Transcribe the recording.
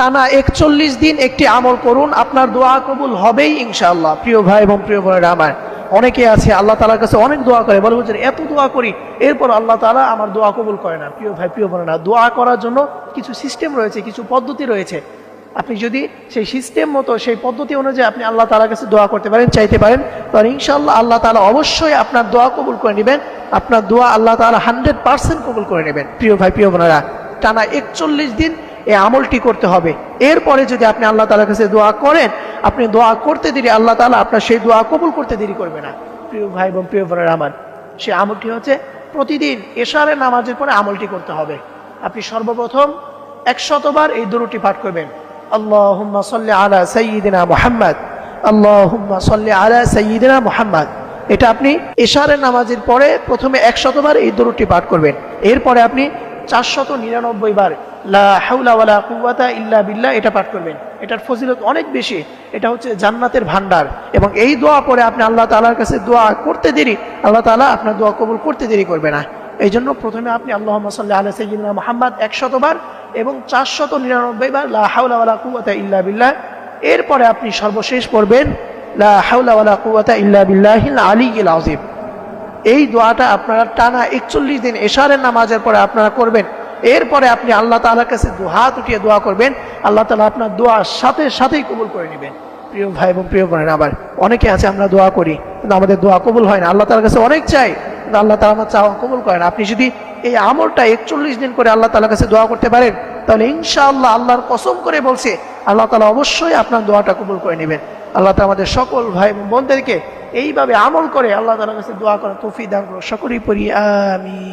টানা 41 দিন একটি আমল করুন, আপনার দোয়া কবুল হবেই ইনশাআল্লাহ। প্রিয় ভাই এবং প্রিয় বোনেরা আমার, অনেকে আছে আল্লাহ তাআলার কাছে অনেক দোয়া করে, বলে হুজুর এত দোয়া করি এরপর আল্লাহ তাআলা আমার দোয়া কবুল করে না। প্রিয় ভাই প্রিয় বোনেরা, দোয়া করার জন্য কিছু সিস্টেম রয়েছে, কিছু পদ্ধতি রয়েছে। আপনি যদি সেই সিস্টেম মতো, সেই পদ্ধতি অনুযায়ী আপনি আল্লাহ তাআলার কাছে দোয়া করতে পারেন, চাইতে পারেন, তাহলে ইনশাআল্লাহ আল্লাহ তাআলা অবশ্যই আপনার দোয়া কবুল করে নেবেন। আপনার দোয়া আল্লাহ তাআলা 100% কবুল করে নেবেন। প্রিয় ভাই প্রিয় বোনেরা, টানা 41 দিন এই আমলটি করতে হবে। এরপরে যদি আপনি আল্লাহ তাআলার কাছে দোয়া করেন, আপনি দোয়া করতে দেরি আল্লাহ তাআলা আপনার সেই দোয়া কবুল করতে দেরি করবে না। প্রিয় ভাই এবং প্রিয় বোনেরা আমার, সেই আমলটি হচ্ছে প্রতিদিন এশারের নামাজের পরে আমলটি করতে হবে। আপনি সর্বপ্রথম 100 বার এই দুরূদটি পাঠ করবেন, আল্লাহুম্মা সাল্লি আলা সাইয়্যিদিনা মুহাম্মদ, আল্লাহুম্মা সাল্লি আলা সাইয়্যিদিনা মুহাম্মদ। এটা আপনি এশারের নামাজের পরে প্রথমে 100 বার এই দুরূদটি পাঠ করবেন। এরপরে আপনি 499 বার লা হাওলা ওয়ালা কুওয়াতা ইল্লা বিল্লাহ এটা পাঠ করবেন। এটার ফজিলত অনেক বেশি, এটা হচ্ছে জান্নাতের ভান্ডার। এবং এই দোয়া পরে আপনি আল্লাহ তাআলার কাছে দোয়া করতে দেরি আল্লাহ তাআলা আপনার দোয়া কবুল করতে দেরি করবে না। এই জন্য প্রথমে আপনি আল্লাহুম্মা সাল্লি আলা সাইয়্যিদিনা মুহাম্মদ 100 বার এবং 499 বার লা হাওলা ওয়ালা কুওয়াতা ইল্লা বিল্লাহ। এরপরে আপনি সর্বশেষ পড়বেন লা হাওলা ওয়ালা কুওয়াতা ইল্লা বিল্লাহিল আলিয়্যিল আযীম। এই দোয়াটা আপনারা টানা 41 দিন এশারের নামাজের পরে আপনারা করবেন। এরপরে আপনি আল্লাহ তাআলার কাছে দুহাত উঠিয়ে দোয়া করবেন, আল্লাহ তাআলা আপনার দোয়া সাথেই কবুল করে নেবেন। প্রিয় ভাই এবং প্রিয় বোনেরা আমার, অনেকে আছে আমরা দোয়া করি কিন্তু আমাদের দোয়া কবুল হয় না। আল্লাহ তাআলার কাছে অনেক চাই কিন্তু আল্লাহ তাআলা আমার চাওয়া কবুল করে না। আপনি যদি এই আমলটা 41 দিন করে আল্লাহ তাআলার কাছে দোয়া করতে পারেন, তাহলে ইনশাআল্লাহ আল্লাহর কসম করে বলছে আল্লাহ তাআলা অবশ্যই আপনার দোয়াটা কবুল করে নেবেন। আল্লাহ তাআলা আমাদের সকল ভাই এবং বোনদেরকে এইভাবে আমল করে আল্লাহ তাআলার কাছে দোয়া করার তৌফিক দান করুন। সকলেই পড়ি আমিন।